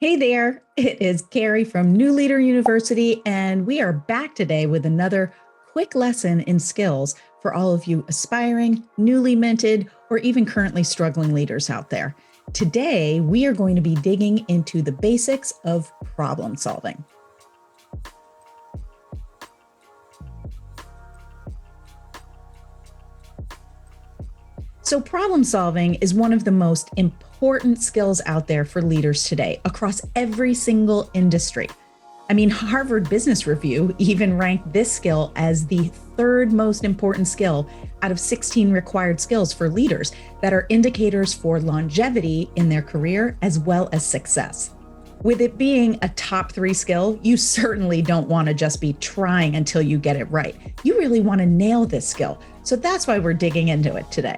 Hey there, it is Carrie from New Leader University, and we are back today with another quick lesson in skills for all of you aspiring, newly minted, or even currently struggling leaders out there. Today, we are going to be digging into the basics of problem solving. So problem solving is one of the most important skills out there for leaders today across every single industry. I mean, Harvard Business Review even ranked this skill as the third most important skill out of 16 required skills for leaders that are indicators for longevity in their career as well as success. With it being a top 3 skill, you certainly don't want to just be trying until you get it right. You really want to nail this skill. So that's why we're digging into it today.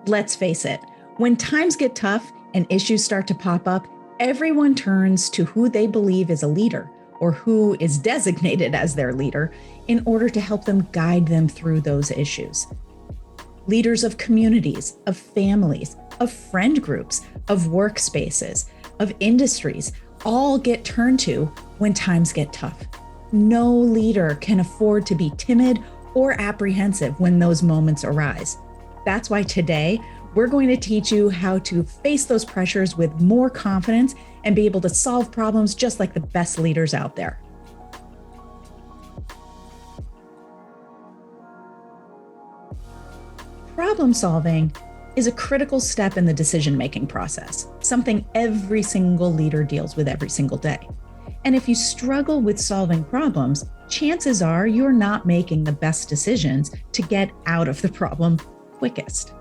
Let's face it, when times get tough and issues start to pop up, everyone turns to who they believe is a leader or who is designated as their leader in order to help them guide them through those issues. Leaders of communities, of families, of friend groups, of workspaces, of industries, all get turned to when times get tough. No leader can afford to be timid or apprehensive when those moments arise. That's why today we're going to teach you how to face those pressures with more confidence and be able to solve problems just like the best leaders out there. Problem solving is a critical step in the decision-making process, something every single leader deals with every single day. And if you struggle with solving problems, chances are you're not making the best decisions to get out of the problem quickest.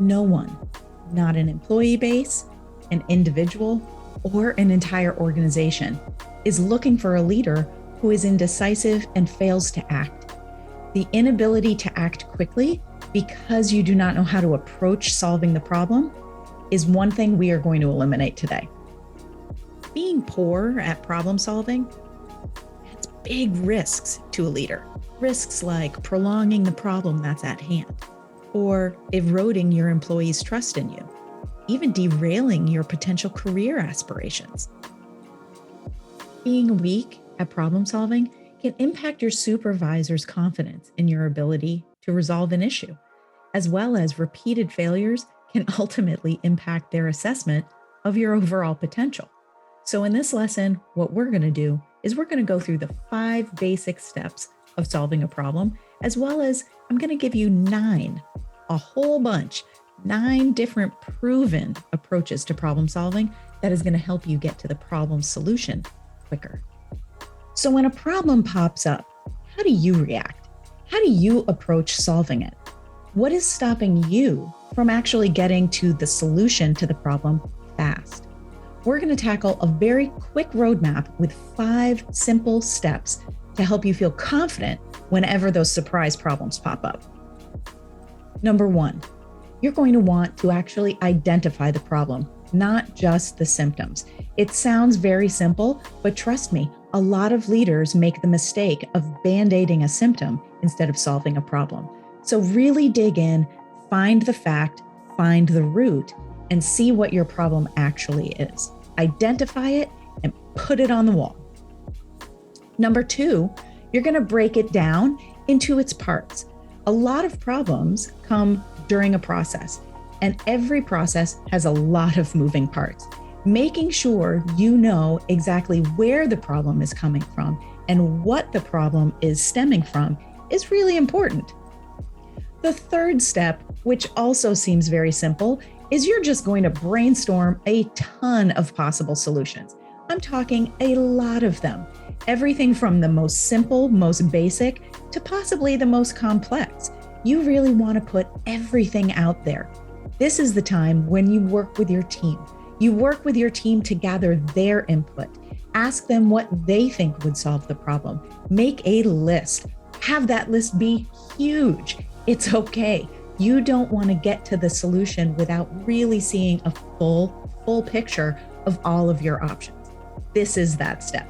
No one, not an employee base, an individual, or an entire organization, is looking for a leader who is indecisive and fails to act. The inability to act quickly because you do not know how to approach solving the problem is one thing we are going to eliminate today. Being poor at problem solving has big risks to a leader. Risks like prolonging the problem that's at hand, or eroding your employees' trust in you, even derailing your potential career aspirations. Being weak at problem solving can impact your supervisor's confidence in your ability to resolve an issue, as well as repeated failures can ultimately impact their assessment of your overall potential. So in this lesson, what we're going to do is we're going to go through the 5 basic steps of solving a problem, as well as I'm going to give you 9 different proven approaches to problem solving that is going to help you get to the problem solution quicker. So when a problem pops up, how do you react? How do you approach solving it? What is stopping you from actually getting to the solution to the problem fast? We're going to tackle a very quick roadmap with 5 simple steps to help you feel confident whenever those surprise problems pop up. Number 1, you're going to want to actually identify the problem, not just the symptoms. It sounds very simple, but trust me, a lot of leaders make the mistake of band-aiding a symptom instead of solving a problem. So really dig in, find the fact, find the root, and see what your problem actually is. Identify it and put it on the wall. Number 2, you're going to break it down into its parts. A lot of problems come during a process, and every process has a lot of moving parts. Making sure you know exactly where the problem is coming from and what the problem is stemming from is really important. The 3rd step, which also seems very simple, is you're just going to brainstorm a ton of possible solutions. I'm talking a lot of them. Everything from the most simple, most basic, to possibly the most complex. You really want to put everything out there. This is the time when you work with your team. You work with your team to gather their input. Ask them what they think would solve the problem. Make a list. Have that list be huge. It's okay. You don't want to get to the solution without really seeing a full picture of all of your options. This is that step.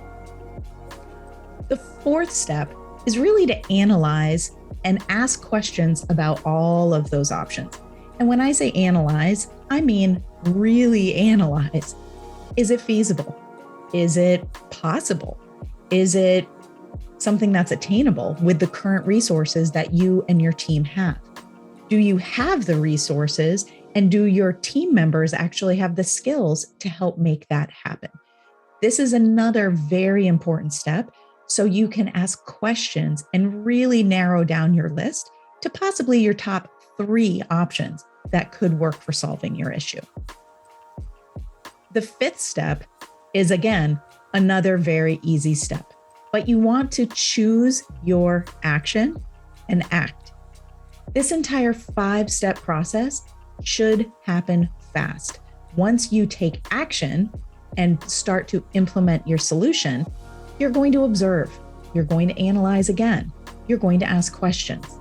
The 4th step is really to analyze and ask questions about all of those options. And when I say analyze, I mean really analyze. Is it feasible? Is it possible? Is it something that's attainable with the current resources that you and your team have? Do you have the resources, and do your team members actually have the skills to help make that happen? This is another very important step, so you can ask questions and really narrow down your list to possibly your top 3 options that could work for solving your issue. The 5th step is, again, another very easy step, but you want to choose your action and act. This entire 5-step process should happen fast. Once you take action and start to implement your solution, you're going to observe, you're going to analyze again, you're going to ask questions.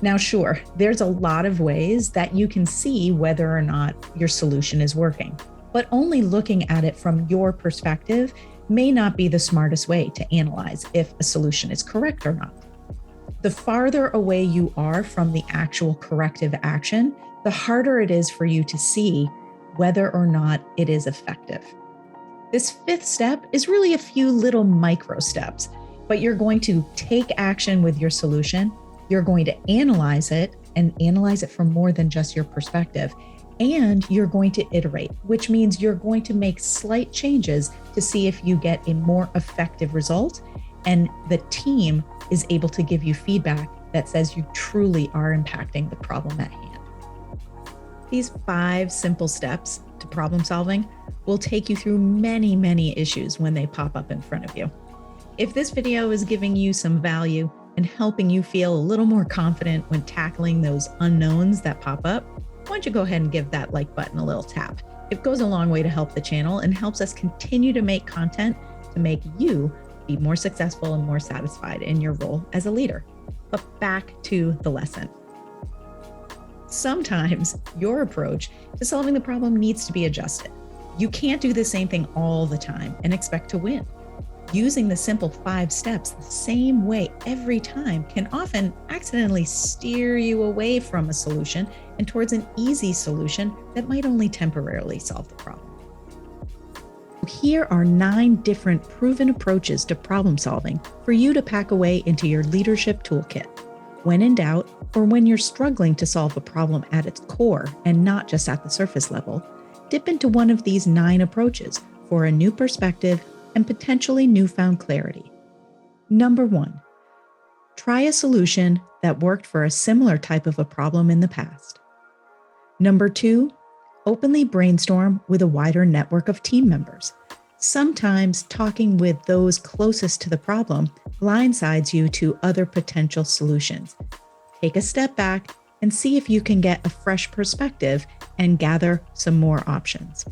Now, sure, there's a lot of ways that you can see whether or not your solution is working, but only looking at it from your perspective may not be the smartest way to analyze if a solution is correct or not. The farther away you are from the actual corrective action, the harder it is for you to see whether or not it is effective. This 5th step is really a few little micro steps, but you're going to take action with your solution. You're going to analyze it and analyze it from more than just your perspective. And you're going to iterate, which means you're going to make slight changes to see if you get a more effective result. And the team is able to give you feedback that says you truly are impacting the problem at hand. These 5 simple steps to problem solving will take you through many, many issues when they pop up in front of you. If this video is giving you some value and helping you feel a little more confident when tackling those unknowns that pop up, why don't you go ahead and give that like button a little tap? It goes a long way to help the channel and helps us continue to make content to make you be more successful and more satisfied in your role as a leader. But back to the lesson. Sometimes your approach to solving the problem needs to be adjusted. You can't do the same thing all the time and expect to win. Using the simple 5 steps the same way every time can often accidentally steer you away from a solution and towards an easy solution that might only temporarily solve the problem. Here are 9 different proven approaches to problem solving for you to pack away into your leadership toolkit. When in doubt, or when you're struggling to solve a problem at its core and not just at the surface level, dip into one of these 9 approaches for a new perspective and potentially newfound clarity. Number 1, try a solution that worked for a similar type of a problem in the past. Number 2, openly brainstorm with a wider network of team members. Sometimes talking with those closest to the problem blindsides you to other potential solutions. Take a step back and see if you can get a fresh perspective and gather some more options.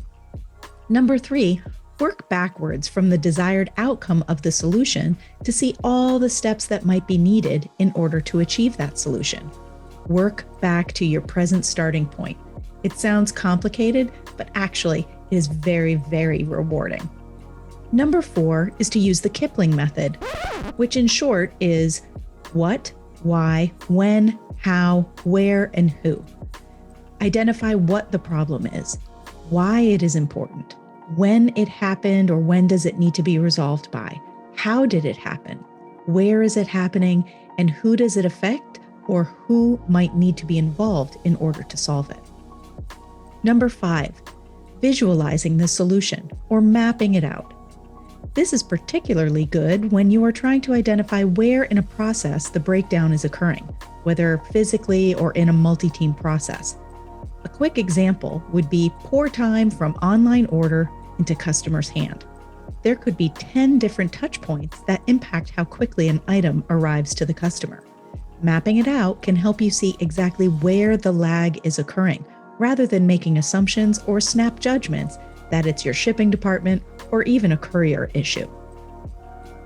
Number 3, work backwards from the desired outcome of the solution to see all the steps that might be needed in order to achieve that solution. Work back to your present starting point. It sounds complicated, but actually it is very, very rewarding. Number 4 is to use the Kipling method, which in short is what, why, when, how, where, and who. Identify what the problem is, why it is important, when it happened or when does it need to be resolved by, how did it happen, where is it happening, and who does it affect or who might need to be involved in order to solve it. Number 5, visualizing the solution or mapping it out. This is particularly good when you are trying to identify where in a process the breakdown is occurring, whether physically or in a multi-team process. A quick example would be pour time from online order into customer's hand. There could be 10 different touch points that impact how quickly an item arrives to the customer. Mapping it out can help you see exactly where the lag is occurring, rather than making assumptions or snap judgments that it's your shipping department or even a courier issue.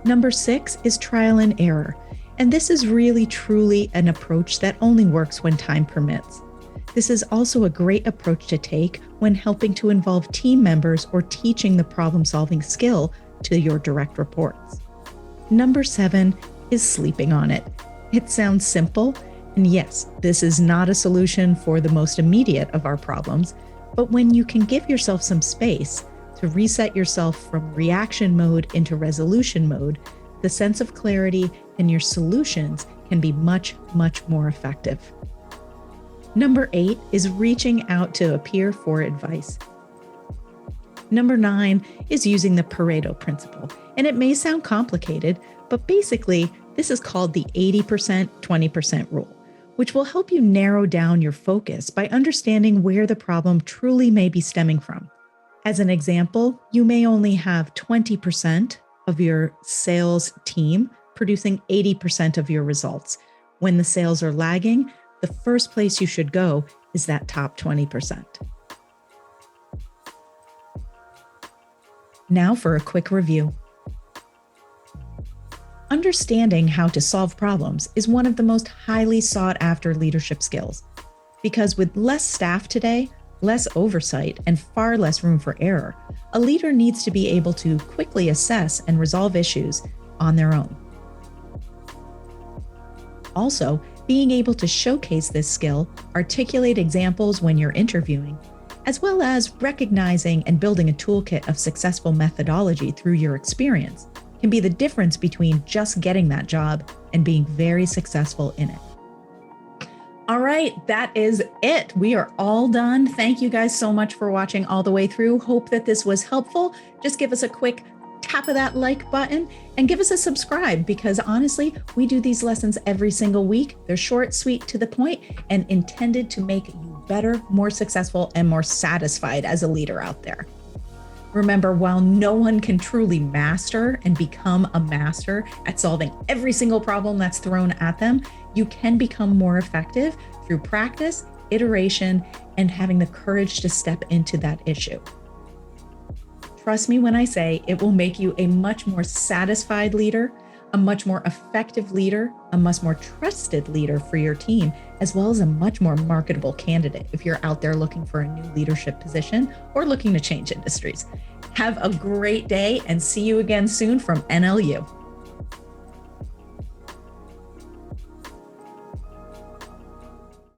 Number 6 is trial and error, and this is really truly an approach that only works when time permits. This is also a great approach to take when helping to involve team members or teaching the problem-solving skill to your direct reports. Number 7 is sleeping on it. It sounds simple, and yes, this is not a solution for the most immediate of our problems, but when you can give yourself some space, to reset yourself from reaction mode into resolution mode, the sense of clarity and your solutions can be much, much more effective. Number 8 is reaching out to a peer for advice. Number 9 is using the Pareto principle. And it may sound complicated, but basically, this is called the 80% 20% rule, which will help you narrow down your focus by understanding where the problem truly may be stemming from. As an example, you may only have 20% of your sales team producing 80% of your results. When the sales are lagging, the first place you should go is that top 20%. Now for a quick review. Understanding how to solve problems is one of the most highly sought after leadership skills, because with less staff today, less oversight, and far less room for error, a leader needs to be able to quickly assess and resolve issues on their own. Also, being able to showcase this skill, articulate examples when you're interviewing, as well as recognizing and building a toolkit of successful methodology through your experience, can be the difference between just getting that job and being very successful in it. All right, that is it. We are all done. Thank you guys so much for watching all the way through. Hope that this was helpful. Just give us a quick tap of that like button and give us a subscribe, because honestly, we do these lessons every single week. They're short, sweet, to the point, and intended to make you better, more successful, and more satisfied as a leader out there. Remember, while no one can truly master and become a master at solving every single problem that's thrown at them, you can become more effective through practice, iteration, and having the courage to step into that issue. Trust me when I say it will make you a much more satisfied leader, a much more effective leader, a much more trusted leader for your team, as well as a much more marketable candidate if you're out there looking for a new leadership position or looking to change industries. Have a great day and see you again soon from NLU.